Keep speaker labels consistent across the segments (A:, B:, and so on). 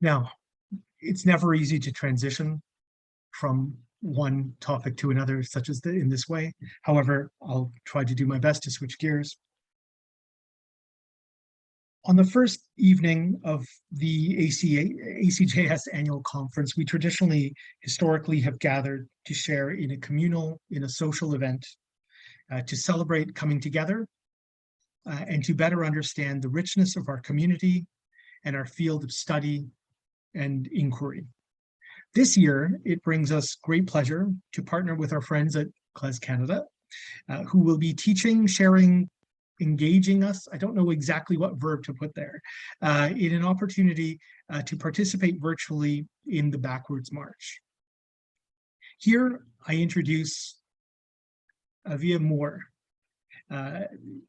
A: Now, it's never easy to transition from one topic to another, such as in this way. However, I'll try to do my best to switch gears. On the first evening of the ACJS annual conference, we historically have gathered to share in a social event, to celebrate coming together and to better understand the richness of our community and our field of study and inquiry. This year, it brings us great pleasure to partner with our friends at KlezKanada, who will be teaching, sharing, engaging us, I don't know exactly what verb to put there, in an opportunity to participate virtually in the Backwards March. Here, I introduce Avia Moore.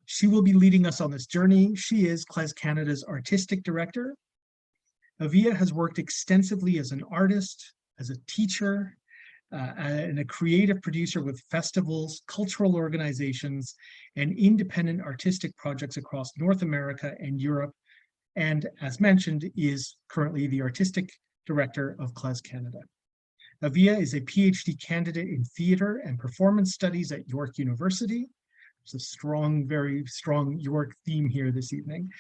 A: She will be leading us on this journey. She is KlezKanada's artistic director. Avia has worked extensively as an artist, as a teacher, and a creative producer with festivals, cultural organizations, and independent artistic projects across North America and Europe, and as mentioned, is currently the artistic director of KlezKanada. Avia is a PhD candidate in theater and performance studies at York University. There's a very strong York theme here this evening,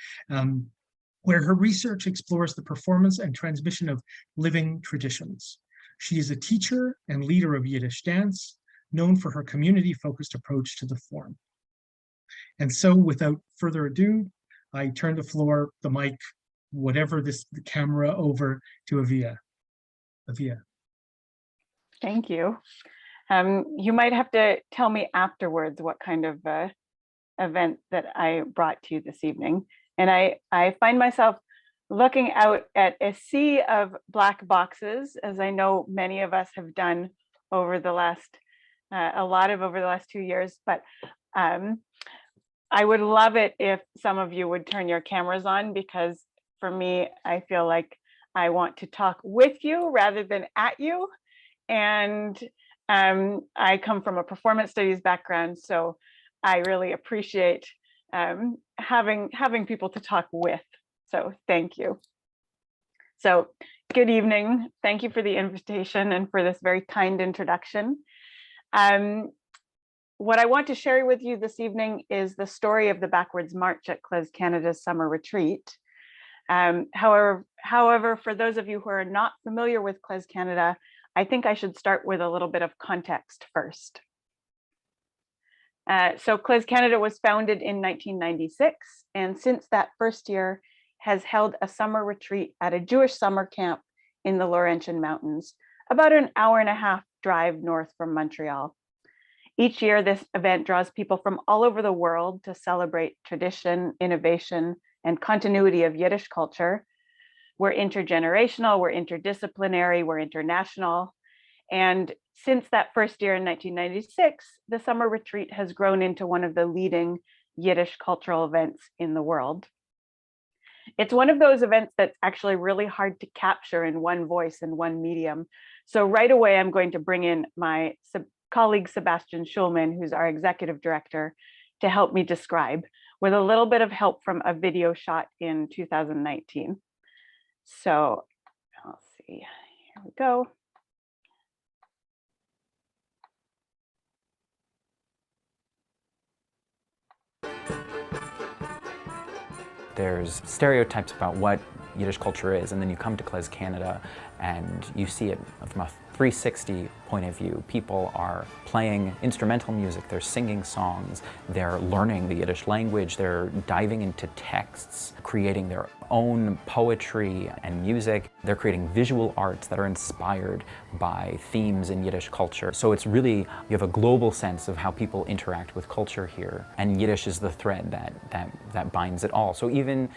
A: where her research explores the performance and transmission of living traditions. She is a teacher and leader of Yiddish dance, known for her community-focused approach to the form. And so, without further ado, I turn the mic, the camera, over to Avia. Avia.
B: Thank you. You might have to tell me afterwards what kind of event that I brought to you this evening. And I find myself looking out at a sea of black boxes, as I know many of us have done over the last 2 years. But I would love it if some of you would turn your cameras on, because for me, I feel like I want to talk with you rather than at you. And I come from a performance studies background, so I really appreciate having people to talk with. So thank you. So good evening. Thank you for the invitation and for this very kind introduction. What I want to share with you this evening is the story of the Backwards March at KlezKanada's summer retreat. However, for those of you who are not familiar with KlezKanada, I think I should start with a little bit of context first. So KlezKanada was founded in 1996, and since that first year has held a summer retreat at a Jewish summer camp in the Laurentian Mountains, about an hour-and-a-half drive north from Montreal. Each year, this event draws people from all over the world to celebrate tradition, innovation, and continuity of Yiddish culture. We're intergenerational, we're interdisciplinary, we're international. And since that first year in 1996, the summer retreat has grown into one of the leading Yiddish cultural events in the world. It's one of those events that's actually really hard to capture in one voice and one medium. So right away, I'm going to bring in my colleague, Sebastian Schulman, who's our executive director, to help me describe, with a little bit of help from a video shot in 2019. So let's see, here we go.
C: There's stereotypes about what Yiddish culture is, and then you come to KlezKanada and you see it from a 360 point of view. People are playing instrumental music, they're singing songs, they're learning the Yiddish language, they're diving into texts, creating their own poetry and music. They're creating visual arts that are inspired by themes in Yiddish culture. So it's really, you have a global sense of how people interact with culture here, and Yiddish is the thread that binds it all. So even,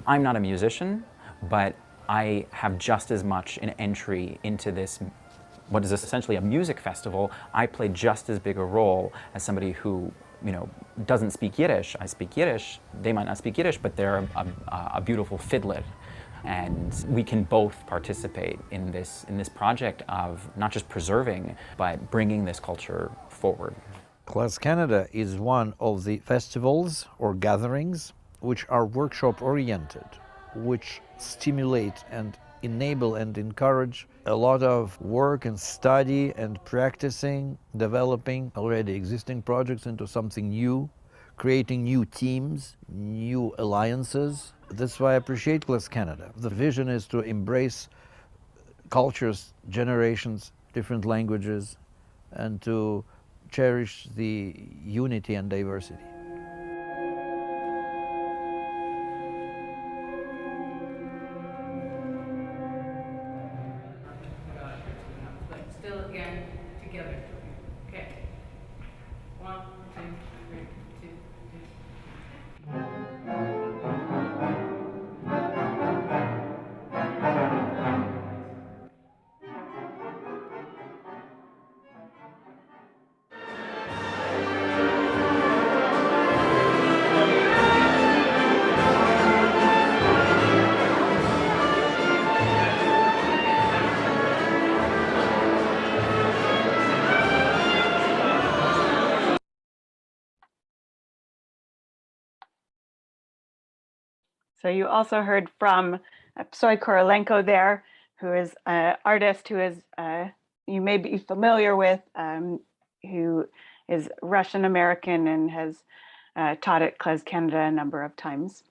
C: I'm not a musician, but I have just as much an entry into this, what is essentially a music festival. I play just as big a role as somebody who, doesn't speak Yiddish. I speak Yiddish, they might not speak Yiddish, but they're a beautiful fiddler. And we can both participate in this project of not just preserving, but bringing this culture forward.
D: KlezKanada is one of the festivals or gatherings which are workshop oriented, which stimulate and enable and encourage a lot of work and study and practicing, developing already existing projects into something new, creating new teams, new alliances. That's why I appreciate KlezKanada. The vision is to embrace cultures, generations, different languages, and to cherish the unity and diversity.
E: But still again, together. Okay. 1, 2, 3, 2, 2.
B: So you also heard from Psoy Korolenko there, who is an artist who is you may be familiar with, who is Russian American and has taught at KlezKanada a number of times.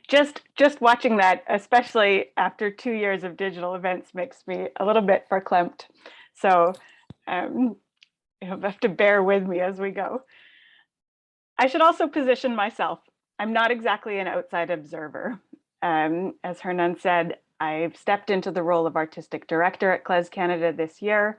B: Just watching that, especially after 2 years of digital events, makes me a little bit verklempt. So you'll have to bear with me as we go. I should also position myself. I'm not exactly an outside observer. As Hernan said, I've stepped into the role of artistic director at KlezKanada this year.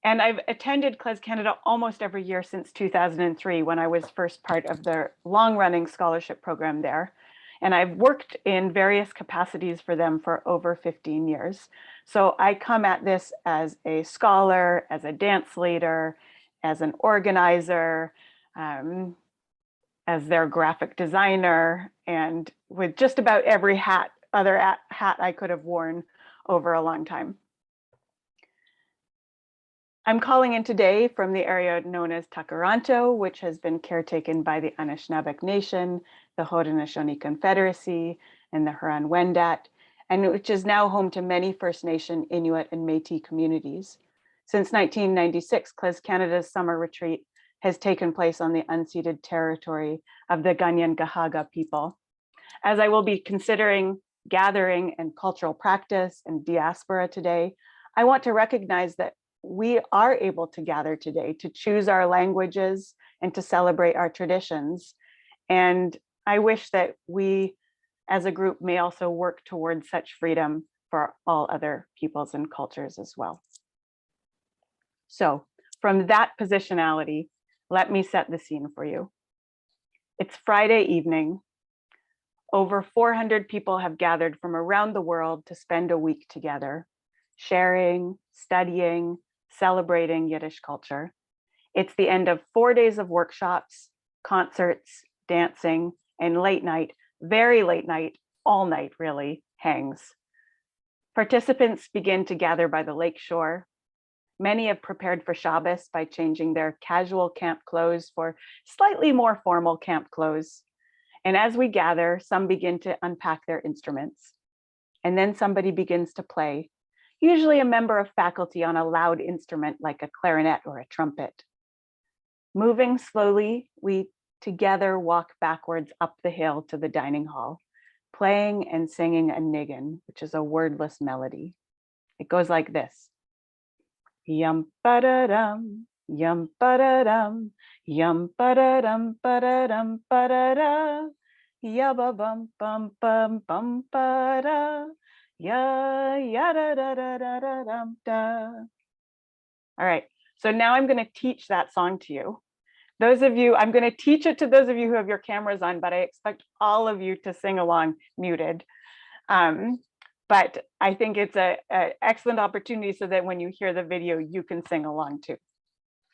B: And I've attended KlezKanada almost every year since 2003, when I was first part of the long-running scholarship program there. And I've worked in various capacities for them for over 15 years. So I come at this as a scholar, as a dance leader, as an organizer, as their graphic designer, and with just about every other hat I could have worn over a long time. I'm calling in today from the area known as Takaranto, which has been caretaken by the Anishinaabeg Nation, the Haudenosaunee Confederacy, and the Huron-Wendat, and which is now home to many First Nation, Inuit, and Métis communities. Since 1996, KlezKanada's summer retreat has taken place on the unceded territory of the Ganyan-Gahaga people. As I will be considering gathering and cultural practice and diaspora today, I want to recognize that we are able to gather today to choose our languages and to celebrate our traditions. And I wish that we as a group may also work towards such freedom for all other peoples and cultures as well. So from that positionality, let me set the scene for you. It's Friday evening. Over 400 people have gathered from around the world to spend a week together, sharing, studying, celebrating Yiddish culture. It's the end of 4 days of workshops, concerts, dancing, and late night, very late night, all night really, hangs. Participants begin to gather by the lakeshore. Many have prepared for Shabbos by changing their casual camp clothes for slightly more formal camp clothes. And as we gather, some begin to unpack their instruments. And then somebody begins to play, usually a member of faculty on a loud instrument like a clarinet or a trumpet. Moving slowly, we together walk backwards up the hill to the dining hall, playing and singing a niggin, which is a wordless melody. It goes like this. Yum ba-da-dum, yum ba-da-dum, yum ba-da-dum, ba-da-dum, ba-da-da, ya-ba-bum, bum, bum, bum, ba-da, ya, ya-da-da-da-da-da-dum, da. All right, so now I'm going to teach that song to you. Those of you, I'm going to teach it to those of you who have your cameras on, but I expect all of you to sing along muted. But I think it's an excellent opportunity so that when you hear the video, you can sing along too.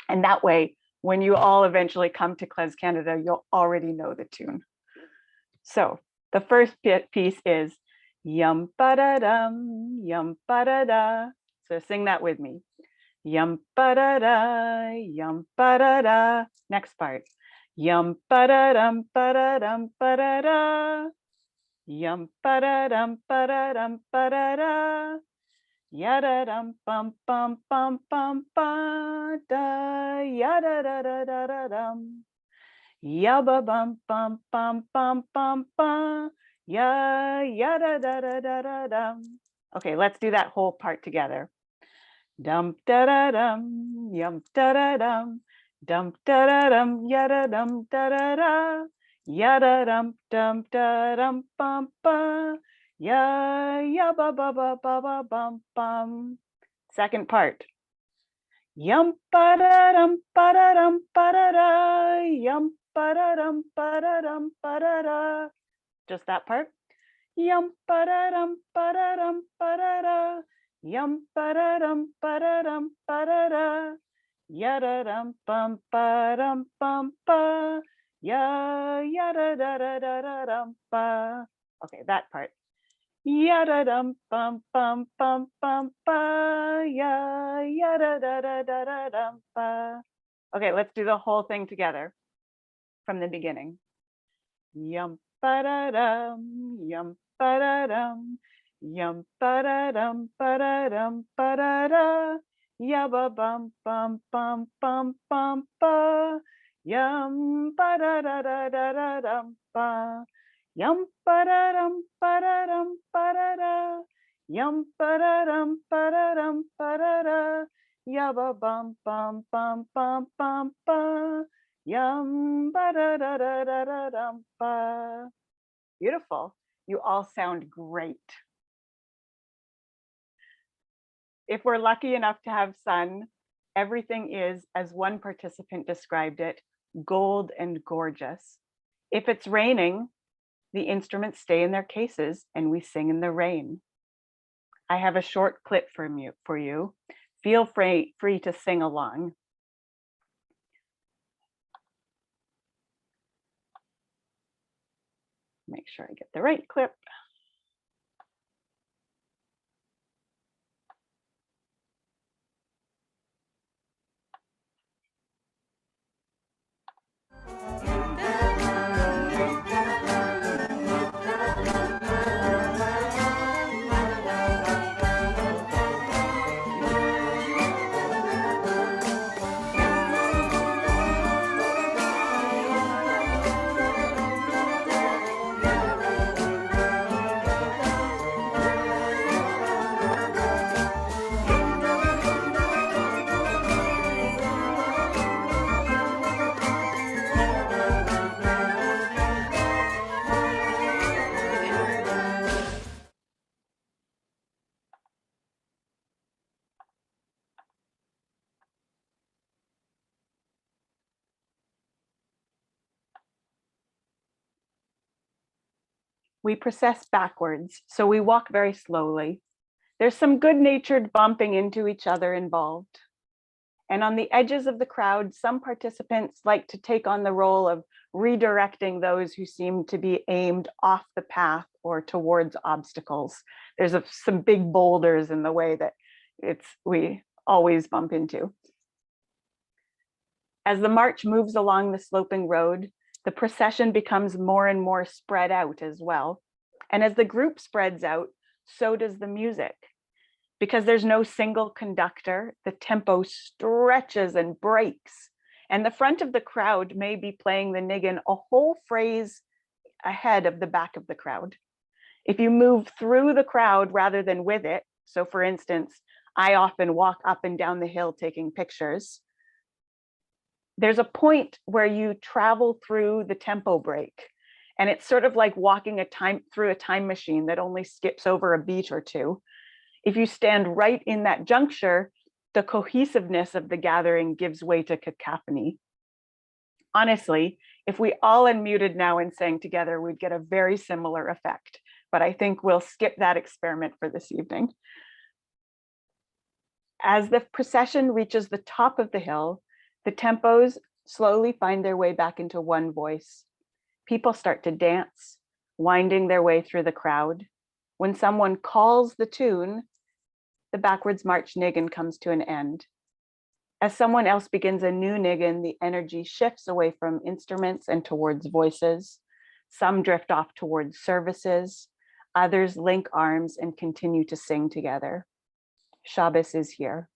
B: And that way, when you all eventually come to KlezKanada, you'll already know the tune. So the first piece is yum ba-da-dum, yum ba-da-da. So sing that with me. Yum ba-da-da, yum ba-da-da. Next part. Yum ba-da-dum, ba-da-dum, ba-da-da. Yum ba-da-dum ba-da-dum ba-da-da. Ya-da-dum bum bum bum bum ba da ya-da-da-da-da-da-dum. Ya-ba bum bum bum bum bum ba ya-da-da-da-da-da-dum. Okay, let's do that whole part together. Dum da-da-dum, yum da-da-dum, dum da-da-dum, ya-da-dum da-da-da, ya-da-dum dum da-dum bum ba, ya-ba-ba-ba-ba-ba-bum bum. Second part. Yum ba-da-dum ba-da-dum ba-da-da, yum ba-da-dum ba-da-dum ba-da-da. Just that part. Yum ba-da-dum ba-da-dum ba-da-da. Yum ba-da-dum ba-da-dum ba-da-da. Ya-da-dum bum ba-dum bum ba. Ya-da-da-da-da-da-dum ba. Okay, that part. Ya-da-dum bum bum bum bum ba. Ya-da-da-da-da-da-dum ba. Okay, let's do the whole thing together from the beginning. Yum ba-da-dum, yum ba-da-dum, yum ba-da-dum ba-da-dum ba-da-da, ya-ba-bum bum bum bum bum ba, yum ba-da-da-da-da-da-dum ba, yum ba-da-dum ba-da-dum ba-da-da, yum ba-da-dum ba-da-dum ba-da-da, ya-ba-bum bum bum bum bum ba. Yum ba da da da da da dum ba. Beautiful. You all sound great. If we're lucky enough to have sun, everything is, as one participant described it, gold and gorgeous. If it's raining, the instruments stay in their cases and we sing in the rain. I have a short clip for you. Feel free to sing along. Make sure I get the right clip. We process backwards, so we walk very slowly. There's some good-natured bumping into each other involved. And on the edges of the crowd, some participants like to take on the role of redirecting those who seem to be aimed off the path or towards obstacles. There's some big boulders in the way that we always bump into. As the march moves along the sloping road, the procession becomes more and more spread out as well. And as the group spreads out, so does the music. Because there's no single conductor, the tempo stretches and breaks. And the front of the crowd may be playing the niggin a whole phrase ahead of the back of the crowd. If you move through the crowd rather than with it, so for instance, I often walk up and down the hill taking pictures, there's a point where you travel through the tempo break. And it's sort of like walking through a time machine that only skips over a beat or two. If you stand right in that juncture, the cohesiveness of the gathering gives way to cacophony. Honestly, if we all unmuted now and sang together, we'd get a very similar effect, but I think we'll skip that experiment for this evening. As the procession reaches the top of the hill, the tempos slowly find their way back into one voice. People start to dance, winding their way through the crowd. When someone calls the tune, the backwards march niggin comes to an end. As someone else begins a new niggin, the energy shifts away from instruments and towards voices. Some drift off towards services. Others link arms and continue to sing together. Shabbos is here.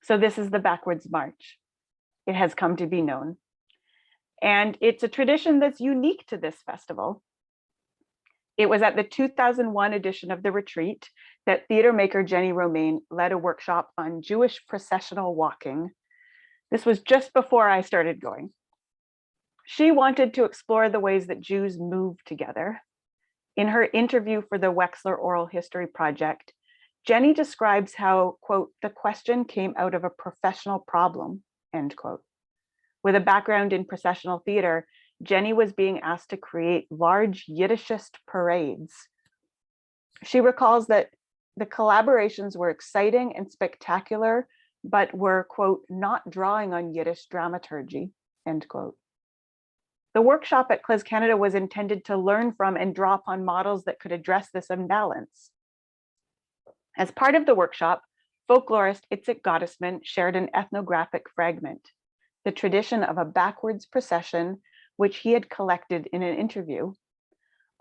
B: So this is the backwards march. It has come to be known. And it's a tradition that's unique to this festival. It was at the 2001 edition of the retreat that theater maker Jenny Romaine led a workshop on Jewish processional walking. This was just before I started going. She wanted to explore the ways that Jews move together. In her interview for the Wexler Oral History Project, Jenny describes how, quote, the question came out of a professional problem, end quote. With a background in processional theater, Jenny was being asked to create large Yiddishist parades. She recalls that the collaborations were exciting and spectacular, but were, quote, not drawing on Yiddish dramaturgy, end quote. The workshop at KlezKanada was intended to learn from and draw upon models that could address this imbalance. As part of the workshop, folklorist Itzik Gottesman shared an ethnographic fragment, the tradition of a backwards procession, which he had collected in an interview.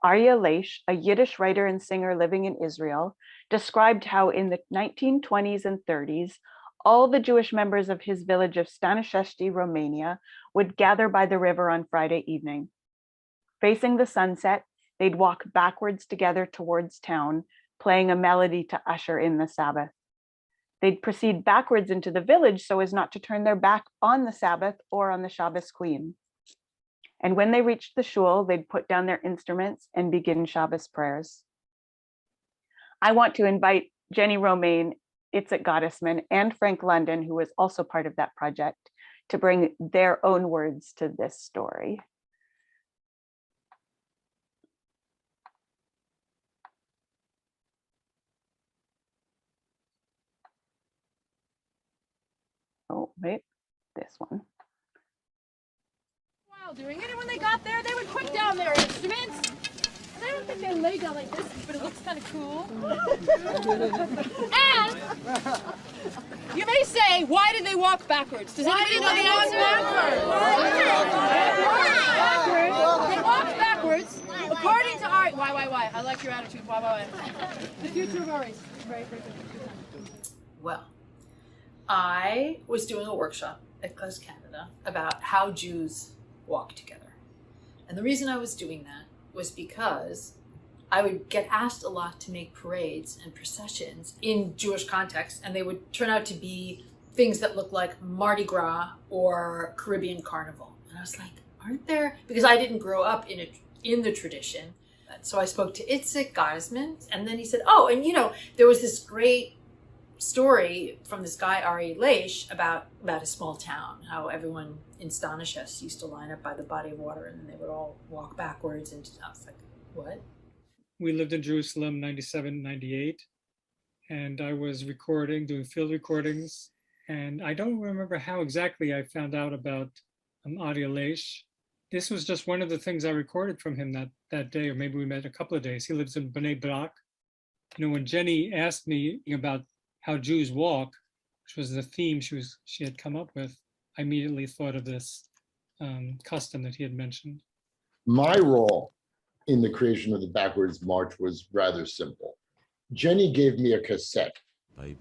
B: Aryeh Leish, a Yiddish writer and singer living in Israel, described how in the 1920s and 30s, all the Jewish members of his village of Stănești, Romania, would gather by the river on Friday evening. Facing the sunset, they'd walk backwards together towards town, playing a melody to usher in the Sabbath. They'd proceed backwards into the village so as not to turn their back on the Sabbath or on the Shabbos queen. And when they reached the shul, they'd put down their instruments and begin Shabbos prayers. I want to invite Jenny Romaine, Itzik Gottesman, and Frank London, who was also part of that project, to bring their own words to this story. Oh, wait, this one.
F: While doing it, and when they got there, they would put down their instruments. And I don't think they lay down like this, but it looks kind of cool. And you may say, why did they walk backwards? Does anybody know the answer? They walked backwards. According to Ari, why? I like your attitude. Why? The future of Ari's. Right.
G: Well, I was doing a workshop at KlezKanada about how Jews walk together. And the reason I was doing that was because I would get asked a lot to make parades and processions in Jewish context, and they would turn out to be things that look like Mardi Gras or Caribbean Carnival. And I was like, aren't there? Because I didn't grow up in the tradition. So I spoke to Itzik Gottesman, and then he said, oh, and there was this great story from this guy, Aryeh Leish, about a small town, how everyone in Stănești used to line up by the body of water and then they would all walk backwards. And I was like, what?
H: We lived in Jerusalem, 97, 98, and I was doing field recordings. And I don't remember how exactly I found out about Aryeh Leish. This was just one of the things I recorded from him that day, or maybe we met a couple of days. He lives in Bnei Brak. When Jenny asked me about how Jews walk, which was the theme she had come up with, I immediately thought of this custom that he had mentioned.
I: My role in the creation of the backwards march was rather simple. Jenny gave me a cassette. I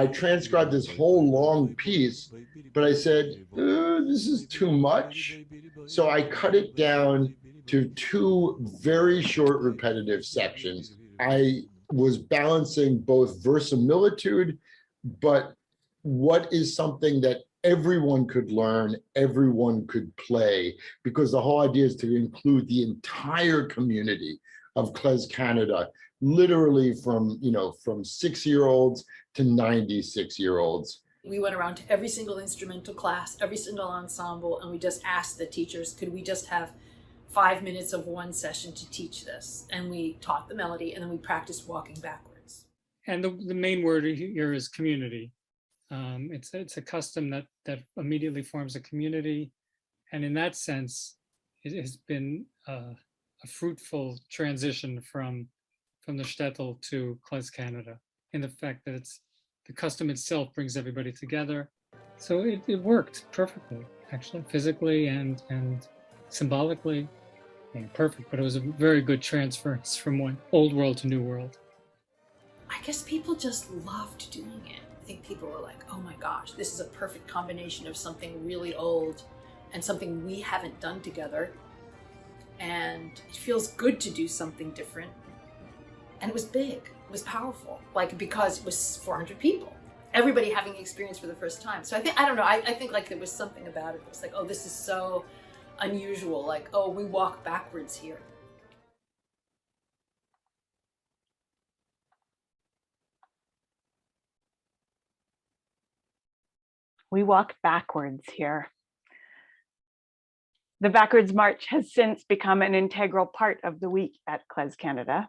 I: transcribed this whole long piece, but I said, this is too much. So I cut it down to 2 very short repetitive sections. I was balancing both verisimilitude, but what is something that everyone could learn, everyone could play, because the whole idea is to include the entire community of KlezKanada, literally from 6-year-olds to 96-year-olds.
G: We went around to every single instrumental class, every single ensemble, and we just asked the teachers, could we just have 5 minutes of one session to teach this? And we taught the melody, and then we practiced walking backwards.
H: And the main word here is community. It's a custom that immediately forms a community. And in that sense, it has been a fruitful transition from the shtetl to KlezKanada, in the fact that the custom itself brings everybody together. So it worked perfectly. actually, physically and symbolically. Perfect, but it was a very good transference from one old world to new world.
G: I guess people just loved doing it. I think people were like, oh my gosh, this is a perfect combination of something really old and something we haven't done together. And it feels good to do something different. And it was big, it was powerful, like because it was 400 people. Everybody having the experience for the first time. So I don't know, I think like there was something about it. It was like, oh, this is so unusual. Like, oh, we walk backwards here.
B: We walk backwards here. The Backwards March has since become an integral part of the week at KlezKanada.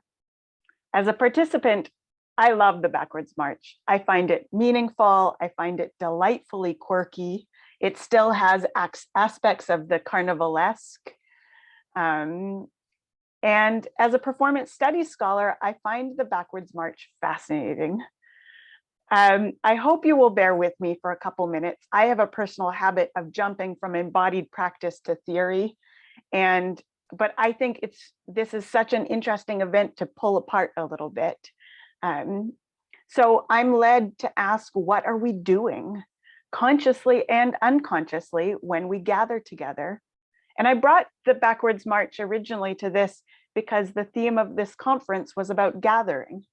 B: As a participant, I love the Backwards March. I find it meaningful. I find it delightfully quirky. It still has aspects of the carnivalesque. And as a performance studies scholar, I find the Backwards March fascinating. I hope you will bear with me for a couple minutes. I have a personal habit of jumping from embodied practice to theory. But I think this is such an interesting event to pull apart a little bit. So I'm led to ask, what are we doing consciously and unconsciously when we gather together? And I brought the Backwards March originally to this because the theme of this conference was about gathering,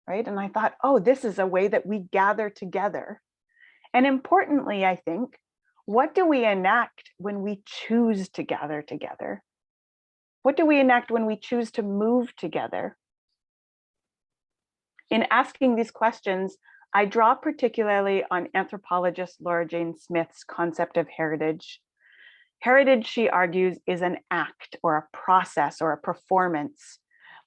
B: right? And I thought, oh, this is a way that we gather together. And importantly, I think, what do we enact when we choose to gather together? What do we enact when we choose to move together? In asking these questions, I draw particularly on anthropologist Laura Jane Smith's concept of heritage. Heritage, she argues, is an act or a process or a performance.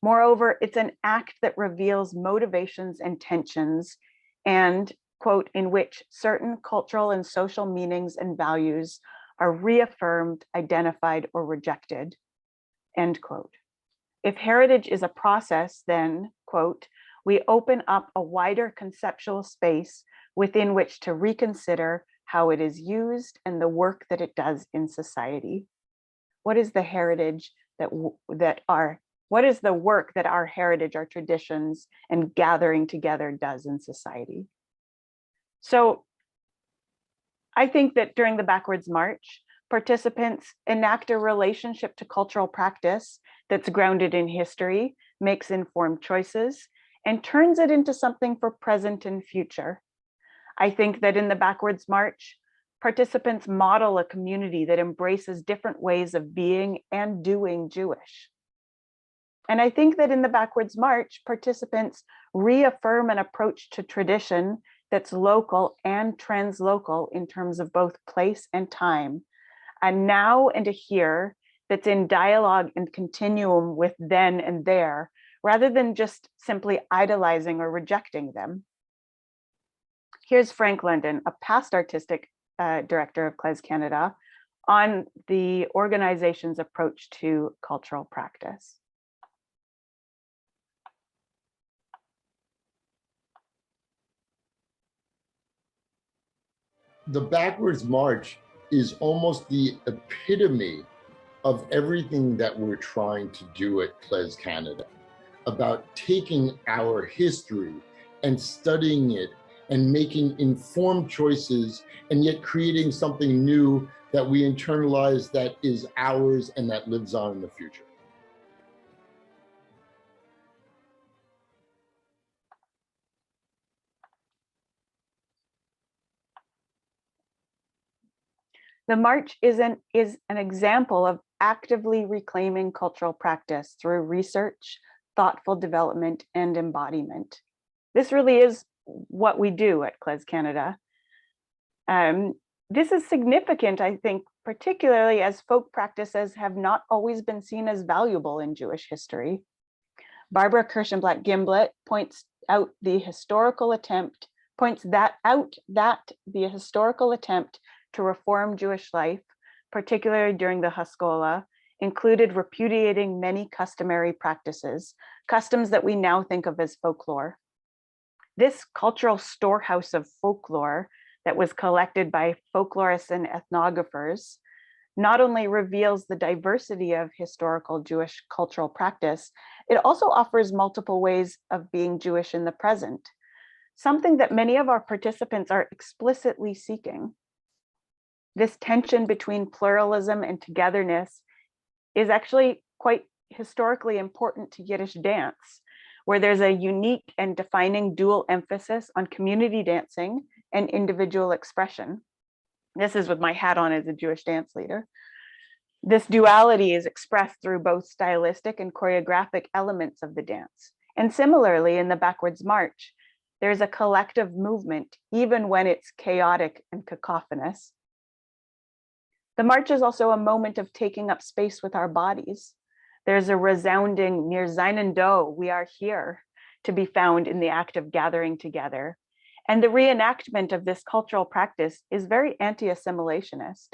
B: Moreover, it's an act that reveals motivations and tensions and, quote, in which certain cultural and social meanings and values are reaffirmed, identified, or rejected, end quote. If heritage is a process, then, quote, we open up a wider conceptual space within which to reconsider how it is used and the work that it does in society. What is the heritage what is the work that our heritage, our traditions, and gathering together does in society? So I think that during the Backwards March, participants enact a relationship to cultural practice that's grounded in history, makes informed choices, and turns it into something for present and future. I think that in the Backwards March, participants model a community that embraces different ways of being and doing Jewish. And I think that in the Backwards March, participants reaffirm an approach to tradition that's local and translocal in terms of both place and time, a now and a here that's in dialogue and continuum with then and there, rather than just simply idolizing or rejecting them. Here's Frank London, a past artistic director of KlezKanada, on the organization's approach to cultural practice.
I: The Backwards March is almost the epitome of everything that we're trying to do at KlezKanada, about taking our history and studying it and making informed choices and yet creating something new that we internalize, that is ours and that lives on in the future.
B: The March is an example of actively reclaiming cultural practice through research, thoughtful development, and embodiment. This really is what we do at KlezKanada. This is significant, I think, particularly as folk practices have not always been seen as valuable in Jewish history. Barbara Kirschenblatt-Gimblett points out the historical attempt to reform Jewish life, particularly during the Haskalah, included repudiating many customary practices, customs that we now think of as folklore. This cultural storehouse of folklore that was collected by folklorists and ethnographers not only reveals the diversity of historical Jewish cultural practice, it also offers multiple ways of being Jewish in the present, something that many of our participants are explicitly seeking. This tension between pluralism and togetherness is actually quite historically important to Yiddish dance, where there's a unique and defining dual emphasis on community dancing and individual expression. This is with my hat on as a Jewish dance leader. This duality is expressed through both stylistic and choreographic elements of the dance. And similarly, in the backwards march, there's a collective movement, even when it's chaotic and cacophonous. The march is also a moment of taking up space with our bodies. There's a resounding "Wir seinen da," we are here, to be found in the act of gathering together. And the reenactment of this cultural practice is very anti-assimilationist.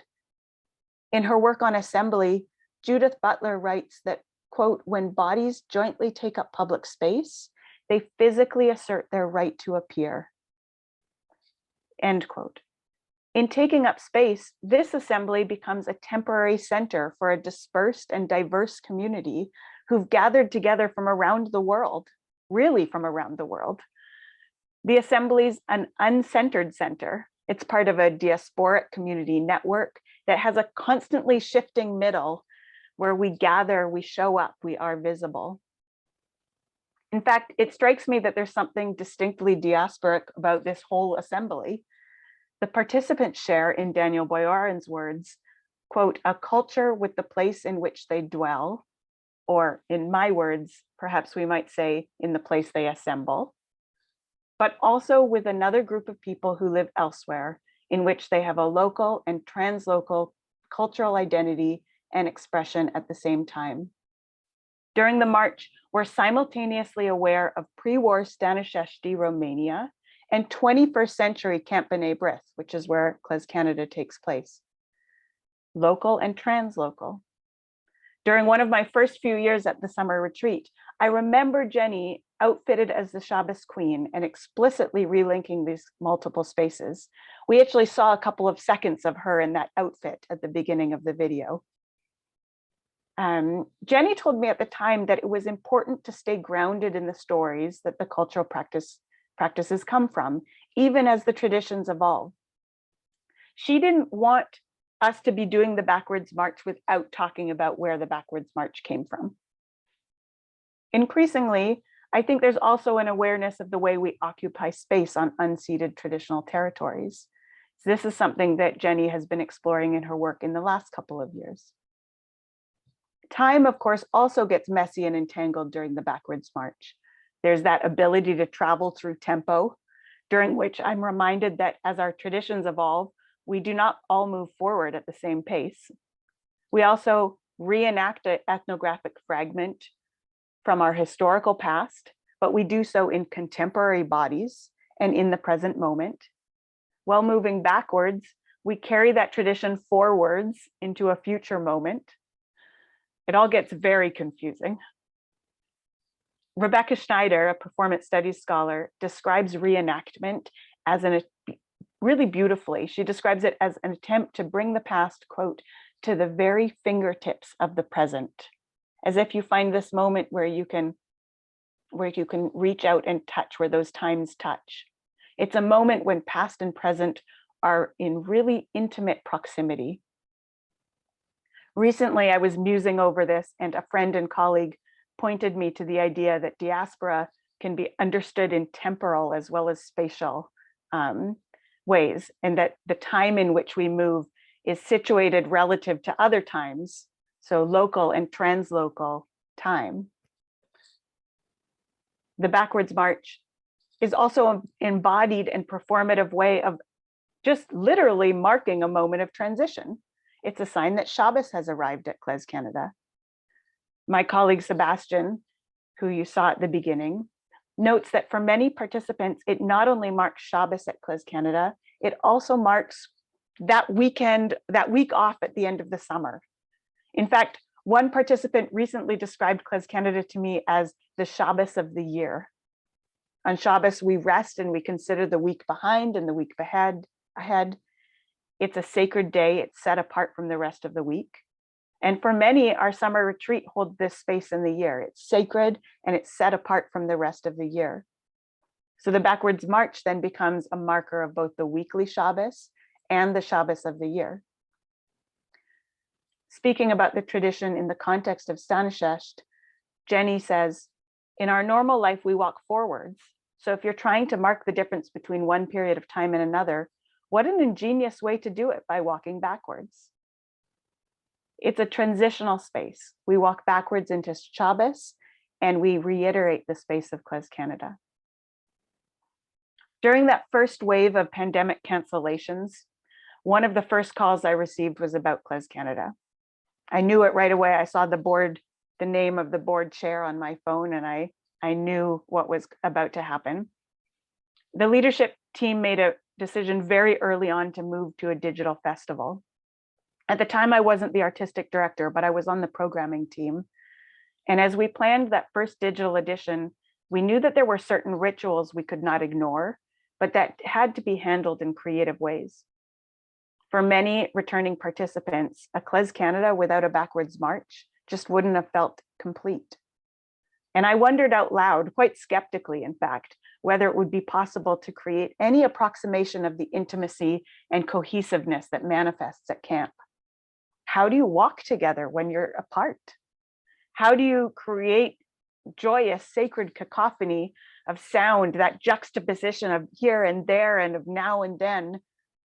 B: In her work on assembly, Judith Butler writes that, quote, "When bodies jointly take up public space, they physically assert their right to appear," end quote. In taking up space, this assembly becomes a temporary center for a dispersed and diverse community who've gathered together from around the world, really from around the world. The assembly's an uncentered center. It's part of a diasporic community network that has a constantly shifting middle where we gather, we show up, we are visible. In fact, it strikes me that there's something distinctly diasporic about this whole assembly. The participants share, in Daniel Boyarin's words, quote, "a culture with the place in which they dwell," or in my words, perhaps we might say, in the place they assemble, but also with another group of people who live elsewhere, in which they have a local and translocal cultural identity and expression at the same time. During the march, we're simultaneously aware of pre-war Staniszewski, Romania, and 21st century Camp B'nai B'rith, which is where KlezKanada takes place. Local and translocal. During one of my first few years at the summer retreat, I remember Jenny outfitted as the Shabbos Queen and explicitly relinking these multiple spaces. We actually saw a couple of seconds of her in that outfit at the beginning of the video. Jenny told me at the time that it was important to stay grounded in the stories that the cultural practices come from, even as the traditions evolve. She didn't want us to be doing the backwards march without talking about where the backwards march came from. Increasingly, I think there's also an awareness of the way we occupy space on unceded traditional territories. So this is something that Jenny has been exploring in her work in the last couple of years. Time, of course, also gets messy and entangled during the backwards march. There's that ability to travel through tempo, during which I'm reminded that as our traditions evolve, we do not all move forward at the same pace. We also reenact an ethnographic fragment from our historical past, but we do so in contemporary bodies and in the present moment. While moving backwards, we carry that tradition forwards into a future moment. It all gets very confusing. Rebecca Schneider, a performance studies scholar, describes reenactment as really beautifully. She describes it as an attempt to bring the past, quote, "to the very fingertips of the present," as if you find this moment where you can reach out and touch, where those times touch. It's a moment when past and present are in really intimate proximity. Recently, I was musing over this, and a friend and colleague pointed me to the idea that diaspora can be understood in temporal as well as spatial ways, and that the time in which we move is situated relative to other times, so local and translocal time. The backwards march is also an embodied and performative way of just literally marking a moment of transition. It's a sign that Shabbos has arrived at KlezKanada. My colleague Sebastian, who you saw at the beginning, notes that for many participants, it not only marks Shabbos at KlezKanada, it also marks that weekend, that week off at the end of the summer. In fact, one participant recently described KlezKanada to me as the Shabbos of the year. On Shabbos, we rest and we consider the week behind and the week ahead. ahead. It's a sacred day. It's set apart from the rest of the week. And for many, our summer retreat holds this space in the year. It's sacred and it's set apart from the rest of the year. So the backwards march then becomes a marker of both the weekly Shabbos and the Shabbos of the year. Speaking about the tradition in the context of Staniszewski, Jenny says, in our normal life, we walk forwards. So if you're trying to mark the difference between one period of time and another, what an ingenious way to do it by walking backwards. It's a transitional space. We walk backwards into Shabbos and we reiterate the space of KlezKanada. During that first wave of pandemic cancellations, one of the first calls I received was about KlezKanada. I knew it right away. I saw the name of the board chair on my phone, and I knew what was about to happen. The leadership team made a decision very early on to move to a digital festival. At the time, I wasn't the artistic director, but I was on the programming team. And as we planned that first digital edition, we knew that there were certain rituals we could not ignore, but that had to be handled in creative ways. For many returning participants, a KlezKanada without a backwards march just wouldn't have felt complete. And I wondered out loud, quite skeptically, in fact, whether it would be possible to create any approximation of the intimacy and cohesiveness that manifests at camp. How do you walk together when you're apart? How do you create joyous, sacred cacophony of sound, that juxtaposition of here and there and of now and then,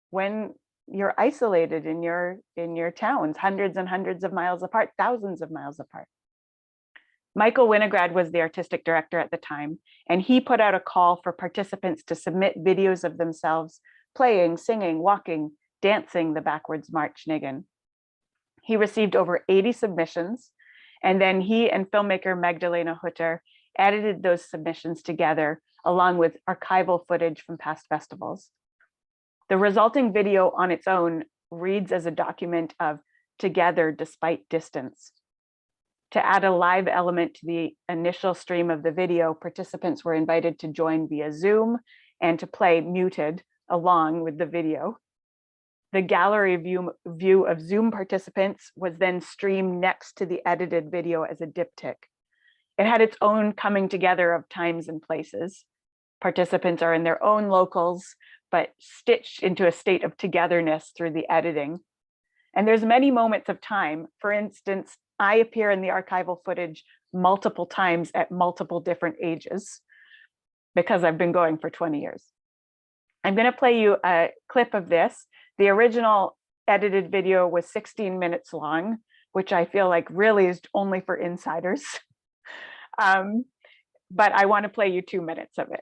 B: when you're isolated in your towns, hundreds and hundreds of miles apart, thousands of miles apart? Michael Winograd was the artistic director at the time, and he put out a call for participants to submit videos of themselves playing, singing, walking, dancing the backwards march niggin. He received over 80 submissions, and then he and filmmaker Magdalena Hutter edited those submissions together, along with archival footage from past festivals. The resulting video on its own reads as a document of together despite distance. To add a live element to the initial stream of the video, participants were invited to join via Zoom and to play muted along with the video. The gallery view of Zoom participants was then streamed next to the edited video as a diptych. It had its own coming together of times and places. Participants are in their own locals, but stitched into a state of togetherness through the editing. And there's many moments of time. For instance, I appear in the archival footage multiple times at multiple different ages because I've been going for 20 years. I'm going to play you a clip of this. The original edited video was 16 minutes long, which I feel like really is only for insiders. But I want to play you 2 minutes of it.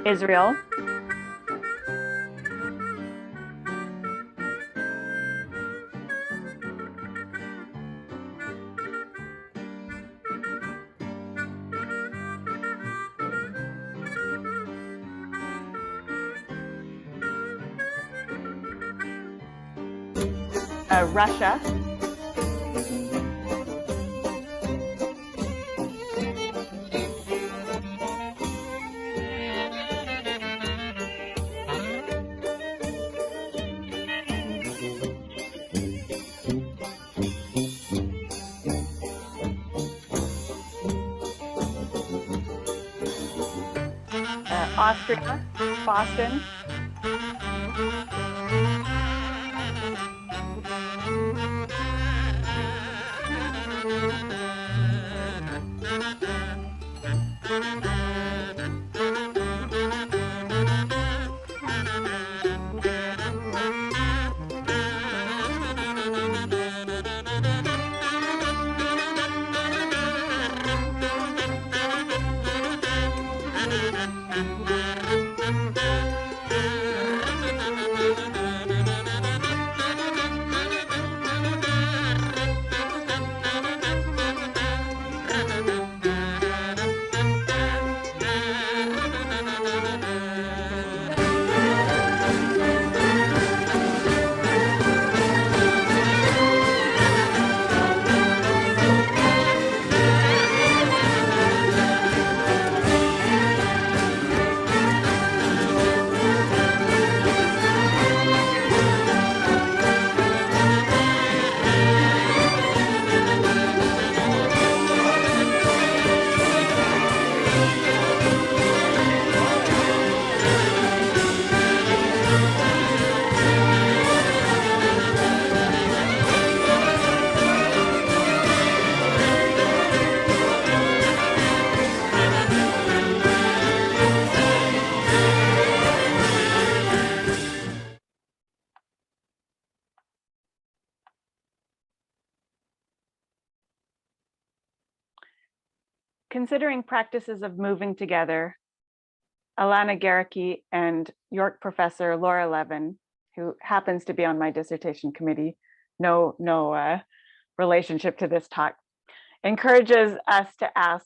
B: Israel. Russia. Austria, Boston. considering practices of moving together, Alana Garricky and York professor Laura Levin, who happens to be on my dissertation committee, no relationship to this talk, encourages us to ask,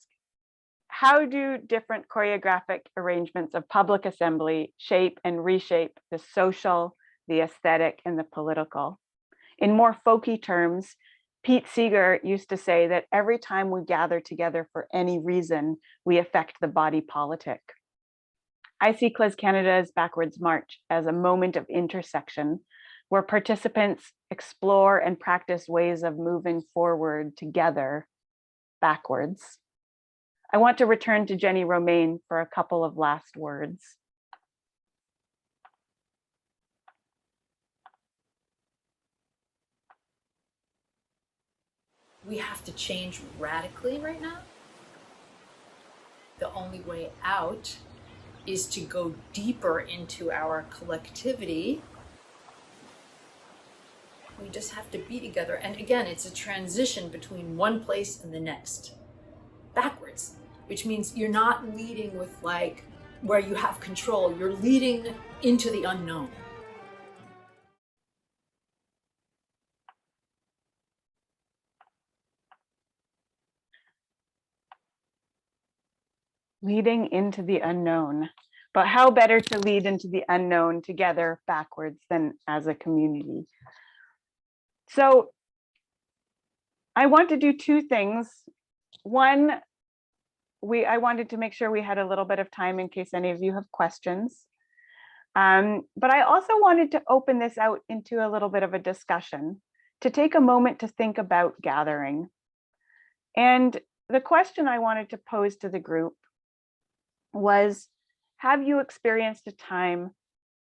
B: how do different choreographic arrangements of public assembly shape and reshape the social, the aesthetic, and the political? In more folky terms, Pete Seeger used to say that every time we gather together for any reason, we affect the body politic. I see KlezKanada's Backwards March as a moment of intersection where participants explore and practice ways of moving forward together backwards. I want to return to Jenny Romaine for a couple of last words.
G: We have to change radically right now. The only way out is to go deeper into our collectivity. We just have to be together. And again, it's a transition between one place and the next, backwards, which means you're not leading with like where you have control, you're leading into the unknown.
B: Leading into the unknown. But how better to lead into the unknown together backwards than as a community? So I want to do two things. One, I wanted to make sure we had a little bit of time in case any of you have questions. But I also wanted to open this out into a little bit of a discussion, to take a moment to think about gathering. And the question I wanted to pose to the group was, have you experienced a time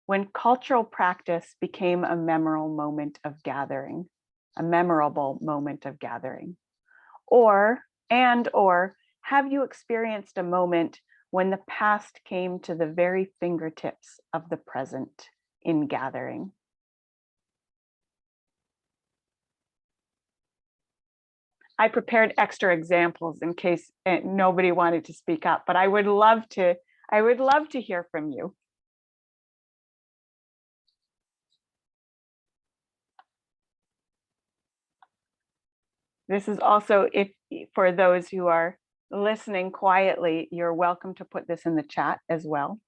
B: when cultural practice became a memorable moment of gathering, a memorable moment of gathering? Or have you experienced a moment when the past came to the very fingertips of the present in gathering? I prepared extra examples in case nobody wanted to speak up, but I would love to hear from you. This is also, if for those who are listening quietly, you're welcome to put this in the chat as well.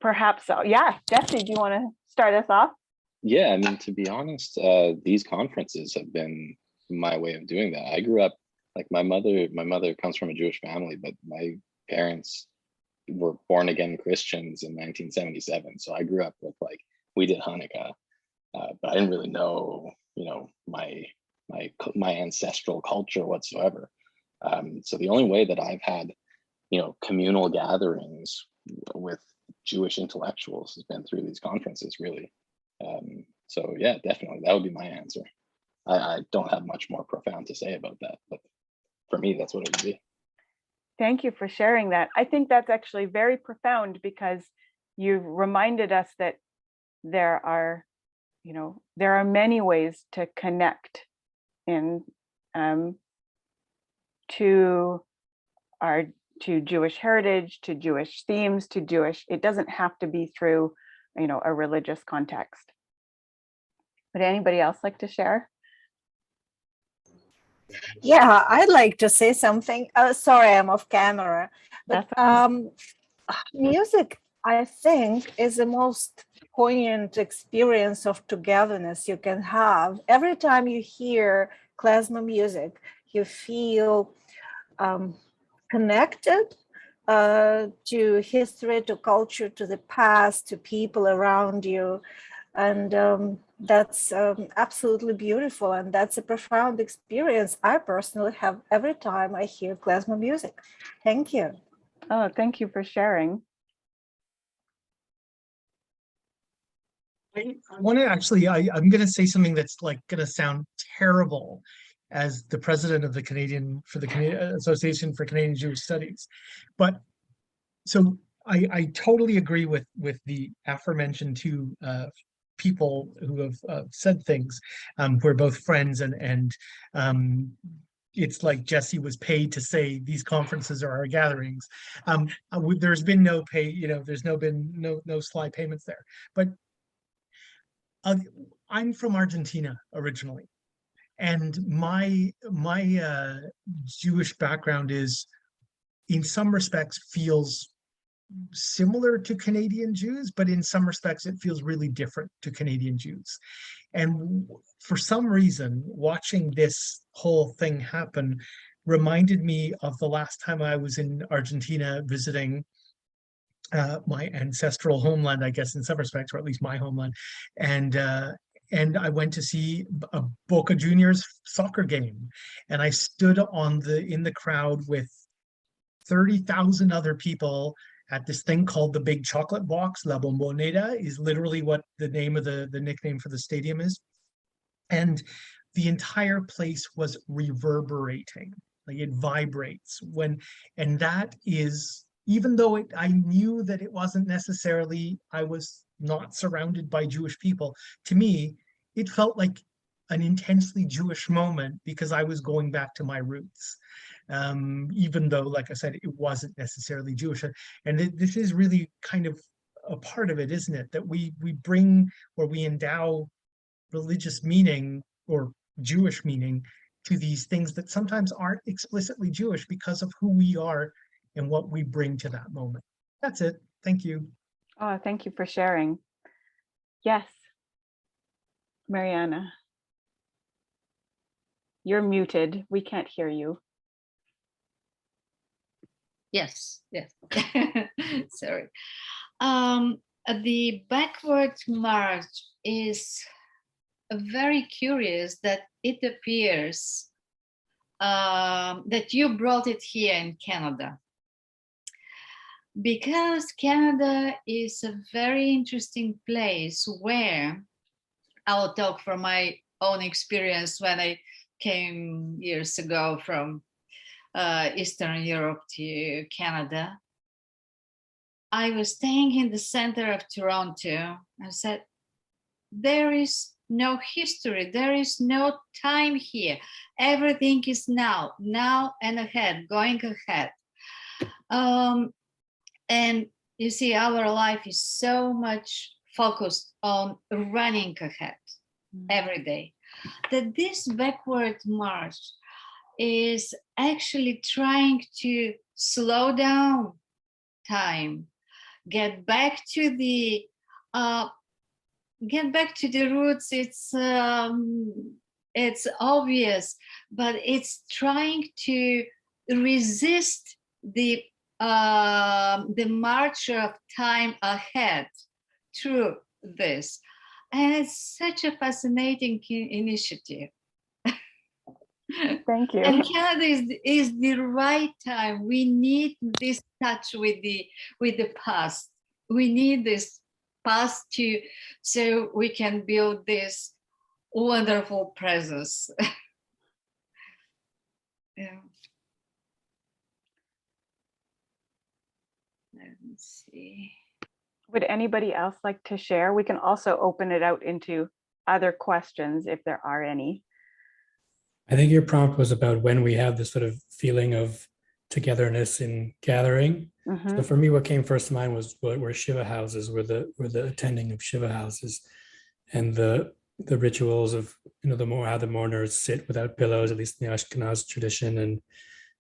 B: Perhaps so. Yeah, Jesse, do you want to start us off?
J: Yeah, I mean, to be honest, these conferences have been my way of doing that. I grew up, like my mother comes from a Jewish family, but my parents were born again Christians in 1977. So I grew up with like, we did Hanukkah, but I didn't really know, my ancestral culture whatsoever. So the only way that I've had, communal gatherings with Jewish intellectuals has been through these conferences, really. So yeah, definitely, that would be my answer. I don't have much more profound to say about that, but for me, that's what it would be.
B: Thank you for sharing that. I think that's actually very profound, because you've reminded us that there are many ways to connect in to Jewish heritage, to Jewish themes, it doesn't have to be through a religious context. Would anybody else like to share?
K: Yeah, I'd like to say something. Sorry, I'm off camera. But music, I think, is the most poignant experience of togetherness you can have. Every time you hear klezmer music, you feel connected to history, to culture, to the past, to people around you. And that's absolutely beautiful. And that's a profound experience I personally have every time I hear klezmer music. Thank you.
B: Oh, thank you for sharing.
A: I want to actually, I'm going to say something that's like going to sound terrible as the president of the Canadian Association for Canadian Jewish Studies. But so I totally agree with the aforementioned two people who have said things, who are both friends, and it's like Jesse was paid to say these conferences are our gatherings. There's been no pay, there's been no sly payments there. But I'm from Argentina originally, and my Jewish background is, in some respects, feels similar to Canadian Jews, but in some respects it feels really different to Canadian Jews. And for some reason, watching this whole thing happen reminded me of the last time I was in Argentina visiting my ancestral homeland, I guess, in some respects, or at least my homeland. And I went to see a Boca Juniors soccer game, and I stood in the crowd with 30,000 other people at this thing called the Big Chocolate Box. La Bombonera is literally what the name of the nickname for the stadium is. And the entire place was reverberating, like it vibrates and that is, even though I knew that it wasn't necessarily, I was not surrounded by Jewish people, to me, it felt like an intensely Jewish moment because I was going back to my roots. Even though, like I said, it wasn't necessarily Jewish. And this is really kind of a part of it, isn't it? That we bring, or we endow religious meaning or Jewish meaning to these things that sometimes aren't explicitly Jewish because of who we are and what we bring to that moment. That's it. Thank you.
B: Oh, thank you for sharing. Yes, Mariana. You're muted. We can't hear you.
E: Yes. Sorry. The backward march is very curious that it appears that you brought it here in Canada, because Canada is a very interesting place where, I'll talk from my own experience when I came years ago from Eastern Europe to Canada. I was staying in the center of Toronto. I said, there is no history, there is no time here. Everything is now and ahead, going ahead. And you see, our life is so much focused on running ahead every day, that this backward march is actually trying to slow down time, get back to the roots. It's obvious, but it's trying to resist the march of time ahead through this. And it's such a fascinating initiative.
B: Thank you.
E: And Canada is the right time. We need this touch with the past. We need this past so we can build this wonderful presence. Yeah. Let me see.
B: Would anybody else like to share? We can also open it out into other questions if there are any.
L: I think your prompt was about when we have this sort of feeling of togetherness in gathering.
B: Mm-hmm.
L: So for me, what came first to mind were Shiva houses, were the attending of Shiva houses, and the rituals of how the mourners sit without pillows, at least in the Ashkenaz tradition, and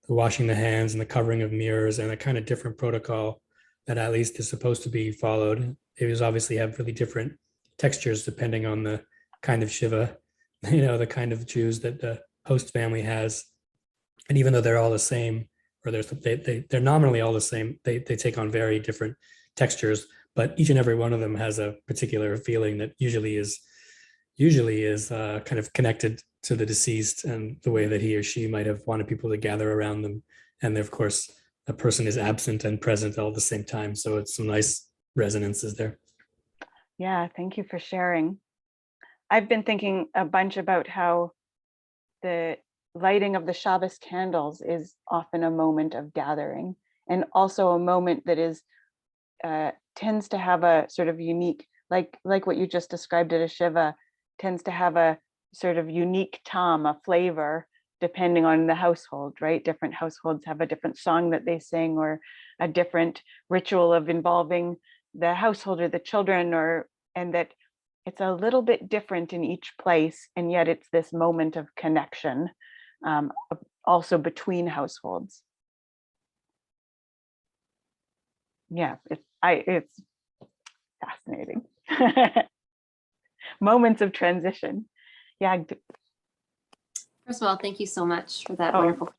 L: the washing the hands and the covering of mirrors, and a kind of different protocol that at least is supposed to be followed. It was obviously have really different textures depending on the kind of Shiva, the kind of Jews that the host family has. And even though they're all the same, or they're nominally all the same, they take on very different textures, but each and every one of them has a particular feeling that usually is kind of connected to the deceased and the way that he or she might have wanted people to gather around them. And of course, a person is absent and present all at the same time. So it's some nice resonances there.
B: Yeah, thank you for sharing. I've been thinking a bunch about how the lighting of the Shabbos candles is often a moment of gathering, and also a moment that is tends to have a sort of unique like what you just described at a Shiva, tends to have a sort of unique tom, a flavor, depending on the household, right? Different households have a different song that they sing, or a different ritual of involving the household or the children, and that it's a little bit different in each place, and yet it's this moment of connection, also between households. Yeah, it's fascinating. Moments of transition. Yeah.
M: First of all, thank you so much for that
B: Oh,
M: wonderful.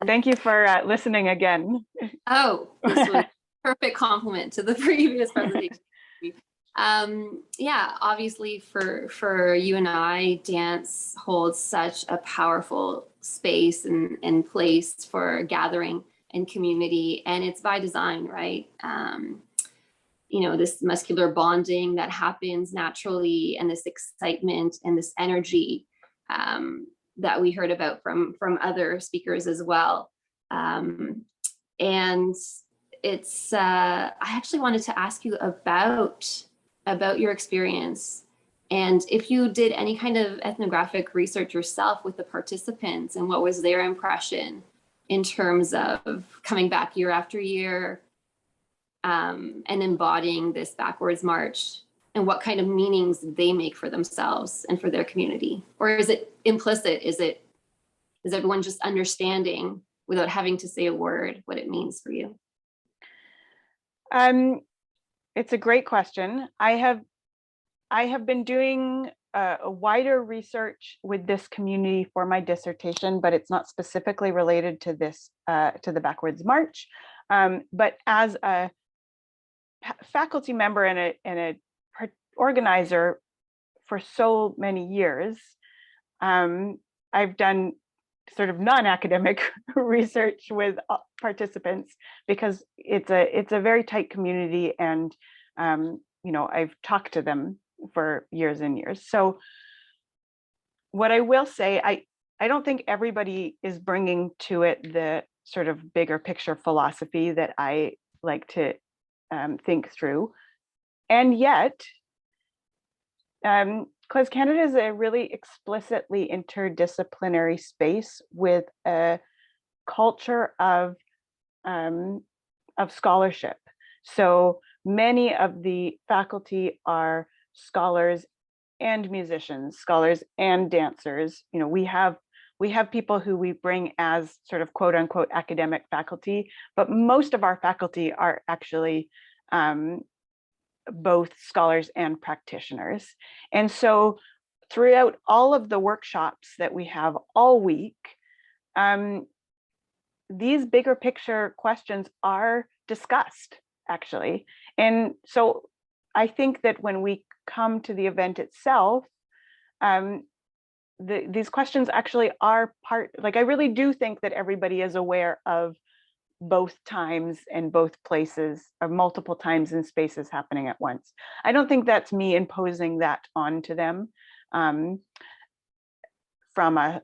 B: Thank you for listening again.
M: Oh, this was a perfect compliment to the previous presentation. Yeah, obviously for you and I, dance holds such a powerful space and place for gathering and community, and it's by design, right? You know, this muscular bonding that happens naturally, and this excitement and this energy that we heard about from other speakers as well. And it's, I actually wanted to ask you about your experience, and if you did any kind of ethnographic research yourself with the participants, and what was their impression in terms of coming back year after year, and embodying this backwards march, and what kind of meanings they make for themselves and for their community? Or is it implicit? Is everyone just understanding without having to say a word what it means for you?
B: It's a great question. I have been doing a wider research with this community for my dissertation, but it's not specifically related to this, to the Backwards March. But as a faculty member and a organizer for so many years, I've done sort of non-academic research with participants, because it's a very tight community, and you know, I've talked to them for years and years. So what I will say, I don't think everybody is bringing to it the sort of bigger picture philosophy that I like to think through. And yet, KlezKanada is a really explicitly interdisciplinary space with a culture of scholarship. So many of the faculty are scholars and musicians, scholars and dancers. You know, we have people who we bring as sort of quote unquote academic faculty, but most of our faculty are actually both scholars and practitioners. And so throughout all of the workshops that we have all week, these bigger picture questions are discussed, actually. And so I think that when we come to the event itself, these questions actually are part, like, I really do think that everybody is aware of both times and both places, or multiple times and spaces happening at once. I don't think that's me imposing that onto them from a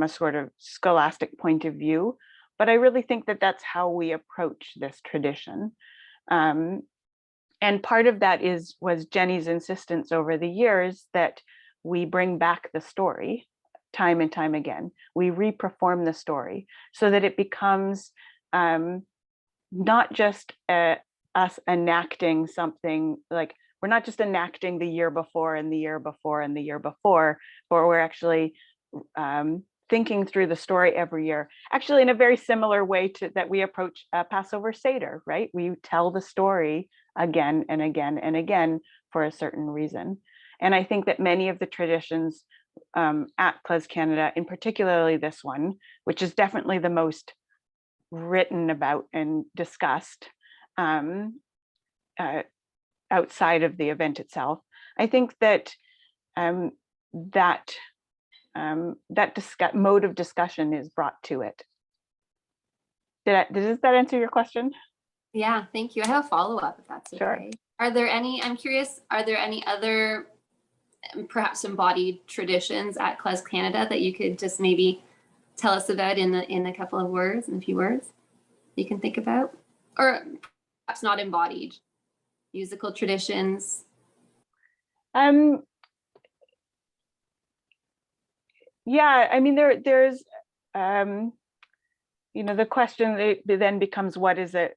B: sort of scholastic point of view, but I really think that that's how we approach this tradition. And part of that was Jenny's insistence over the years that we bring back the story time and time again. We re-perform the story so that it becomes not just us enacting something, like we're not just enacting the year before and the year before and the year before, but we're actually thinking through the story every year, actually in a very similar way to that we approach Passover Seder, right? We tell the story again and again and again for a certain reason. And I think that many of the traditions at KlezKanada, in particularly this one, which is definitely the most written about and discussed outside of the event itself, I think that that mode of discussion is brought to it. Does that answer your question?
M: Yeah, thank you. I have a follow-up, if that's okay.
B: Sure.
M: I'm curious, are there any other perhaps embodied traditions at KlezKanada that you could just maybe tell us about in a couple of words, in a few words you can think about? Or perhaps not embodied, musical traditions?
B: Yeah, I mean, there's the question then becomes, what is a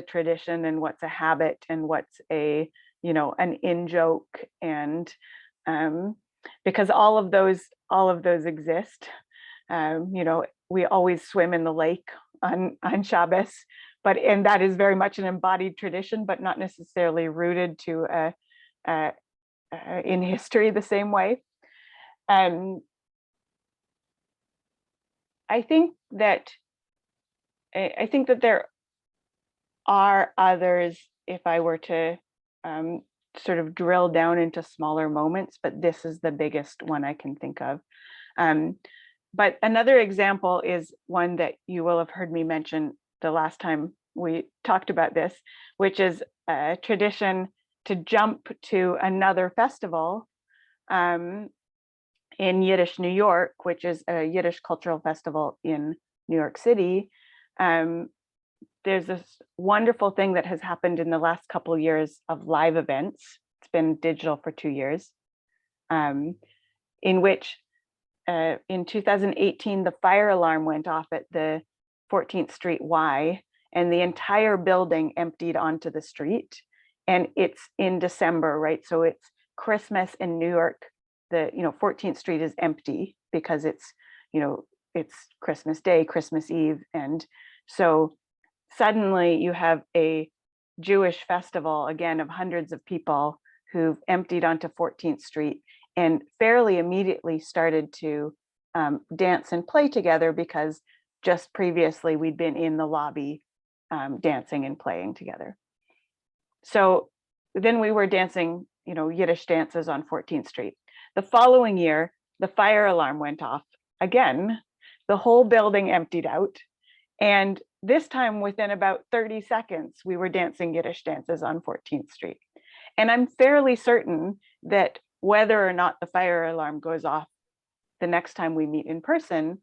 B: tradition, and what's a habit, and what's an in joke, and because all of those exist. We always swim in the lake on Shabbos, and that is very much an embodied tradition, but not necessarily rooted to in history the same way. I think that there are others, if I were to sort of drill down into smaller moments, but this is the biggest one I can think of. But another example is one that you will have heard me mention the last time we talked about this, which is a tradition to jump to another festival in Yiddish New York, which is a Yiddish cultural festival in New York City. There's this wonderful thing that has happened in the last couple of years of live events. It's been digital for 2 years, in which in 2018, the fire alarm went off at the 14th Street Y, and the entire building emptied onto the street. And it's in December, right? So it's Christmas in New York. The 14th Street is empty because it's Christmas Day, Christmas Eve, and so suddenly you have a Jewish festival again of hundreds of people who've emptied onto 14th Street and fairly immediately started to dance and play together, because just previously we'd been in the lobby dancing and playing together. So then we were dancing, Yiddish dances on 14th Street. The following year, the fire alarm went off again. The whole building emptied out. And this time, within about 30 seconds, we were dancing Yiddish dances on 14th Street. And I'm fairly certain that whether or not the fire alarm goes off the next time we meet in person,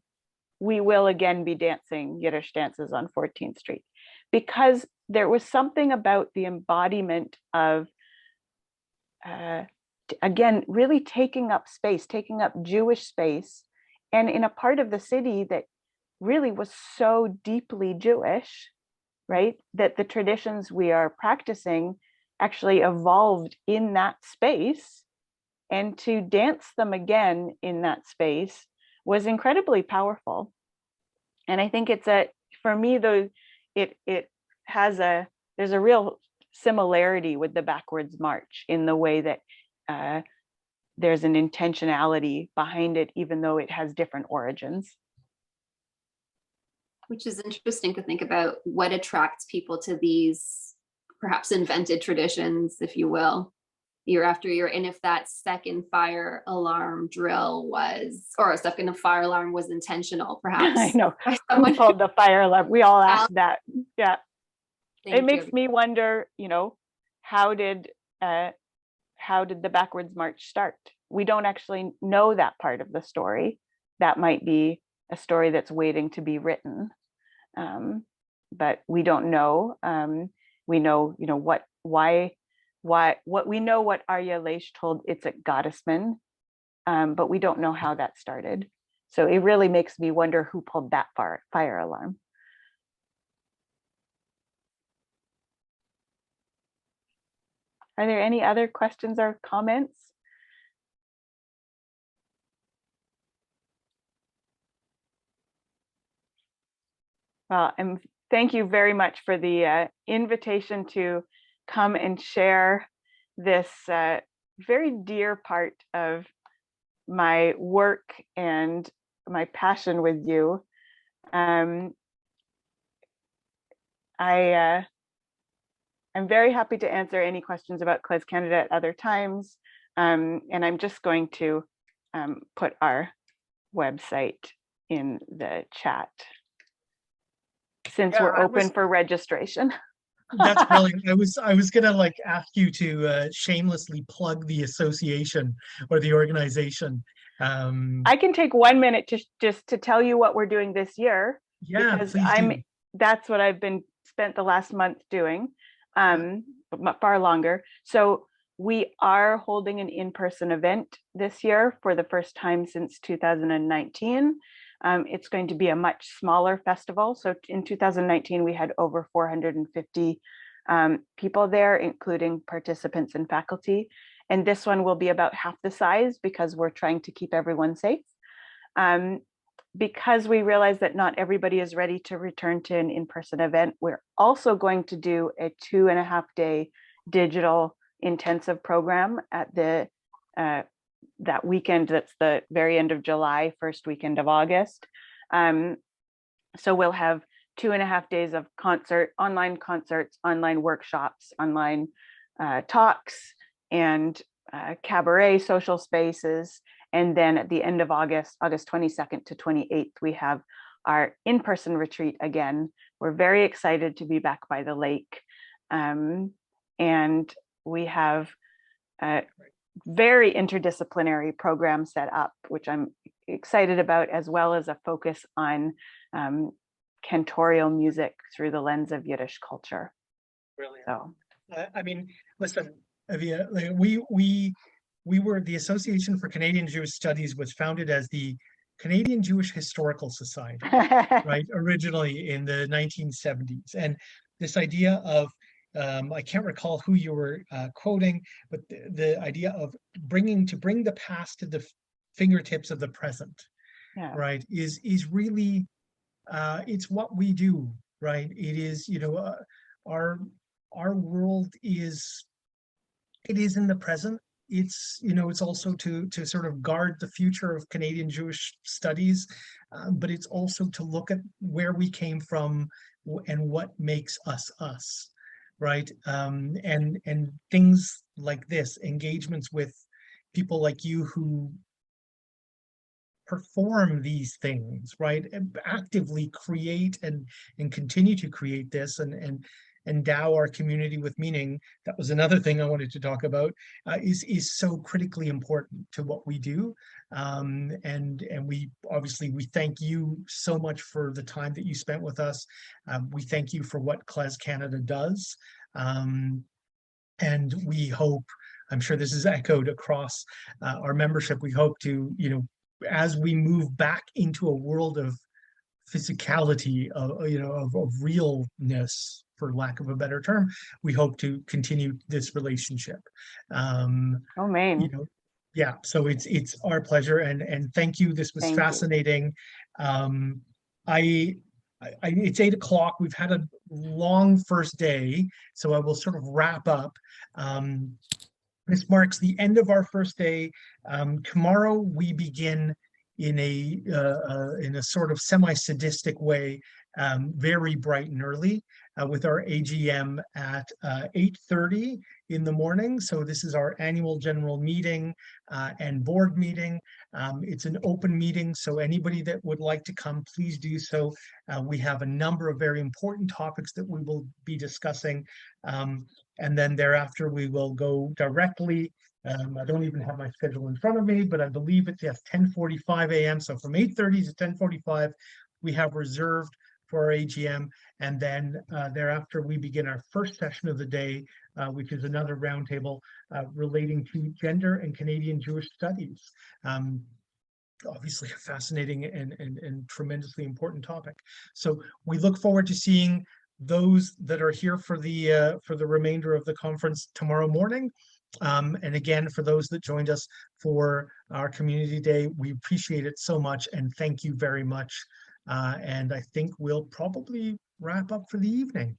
B: we will again be dancing Yiddish dances on 14th Street, because there was something about the embodiment of, again, really taking up space, taking up Jewish space, and in a part of the city that really was so deeply Jewish, right? That the traditions we are practicing actually evolved in that space, and to dance them again in that space was incredibly powerful. And I think for me, though, there's a real similarity with the backwards march in the way that there's an intentionality behind it, even though it has different origins.
M: Which is interesting to think about what attracts people to these perhaps invented traditions, if you will, year after year. And if that second fire alarm drill or a second fire alarm was intentional, perhaps.
B: I know, someone called the fire alarm. We all asked that. Yeah. It makes me wonder, how did the backwards march start? We don't actually know that part of the story. That might be a story that's waiting to be written, but we don't know. We know, what we know what Arya Leish told Itzik Gottesman, but we don't know how that started. So it really makes me wonder who pulled that fire alarm. Are there any other questions or comments? Well, and thank you very much for the invitation to come and share this very dear part of my work and my passion with you. I'm very happy to answer any questions about KlezKanada at other times. And I'm just going to put our website in the chat, since we're open for registration.
A: That's brilliant. I was gonna ask you to shamelessly plug the association or the organization.
B: I can take 1 minute to tell you what we're doing this year.
A: Yeah,
B: because
A: please do.
B: That's what I've spent the last month doing, but far longer. So We are holding an in-person event this year for the first time since 2019. It's going to be a much smaller festival. So in 2019, we had over 450 people there, including participants and faculty. And this one will be about half the size because we're trying to keep everyone safe. Because we realize that not everybody is ready to return to an in-person event, we're also going to do a 2.5-day digital intensive program at the that weekend. That's the very end of July, first weekend of August. So we'll have 2.5 days of online concerts, online workshops, online talks, and cabaret social spaces. And then at the end of August 22nd to 28th, we have our in-person retreat again. We're very excited to be back by the lake. And we have a very interdisciplinary program set up, which I'm excited about, as well as a focus on cantorial music through the lens of Yiddish culture.
A: Brilliant.
B: So,
A: I mean, listen, Avia, like, we were, the Association for Canadian Jewish Studies was founded as the Canadian Jewish Historical Society, right? Originally in the 1970s. And this idea of, I can't recall who you were quoting, but the idea of bring the past to the fingertips of the present,
B: yeah.
A: right? Is really, it's what we do, right? It is, you know, our world is, it is in the present. It's, you know, it's also to sort of guard the future of Canadian Jewish studies, but it's also to look at where we came from and what makes us us, right? And things like this, engagements with people like you who perform these things, right? And actively create and continue to create this and endow our community with meaning. That was another thing I wanted to talk about, is so critically important to what we do. And we obviously, we thank you so much for the time that you spent with us. We thank you for what KlezKanada does. And we hope, I'm sure this is echoed across our membership, we hope to, you know, as we move back into a world of physicality, you know, of realness, for lack of a better term, we hope to continue this relationship.
B: Oh, man.
A: You know, yeah. So it's our pleasure, and thank you. This was fascinating. It's 8 o'clock. We've had a long first day, so I will sort of wrap up. This marks the end of our first day. Tomorrow we begin in a sort of semi-sadistic way, very bright and early, with our AGM at 8:30 in the morning. So this is our annual general meeting and board meeting. It's an open meeting, so anybody that would like to come, please do so. We have a number of very important topics that we will be discussing. And then thereafter, we will go directly. I don't even have my schedule in front of me, but I believe it's 10:45 a.m. So from 8:30 to 10:45, we have reserved for our AGM. And then thereafter, we begin our first session of the day, which is another roundtable relating to gender and Canadian Jewish studies. Obviously a fascinating and tremendously important topic. So we look forward to seeing those that are here for the remainder of the conference tomorrow morning. And again, for those that joined us for our community day, we appreciate it so much and thank you very much. And I think we'll probably wrap up for the evening.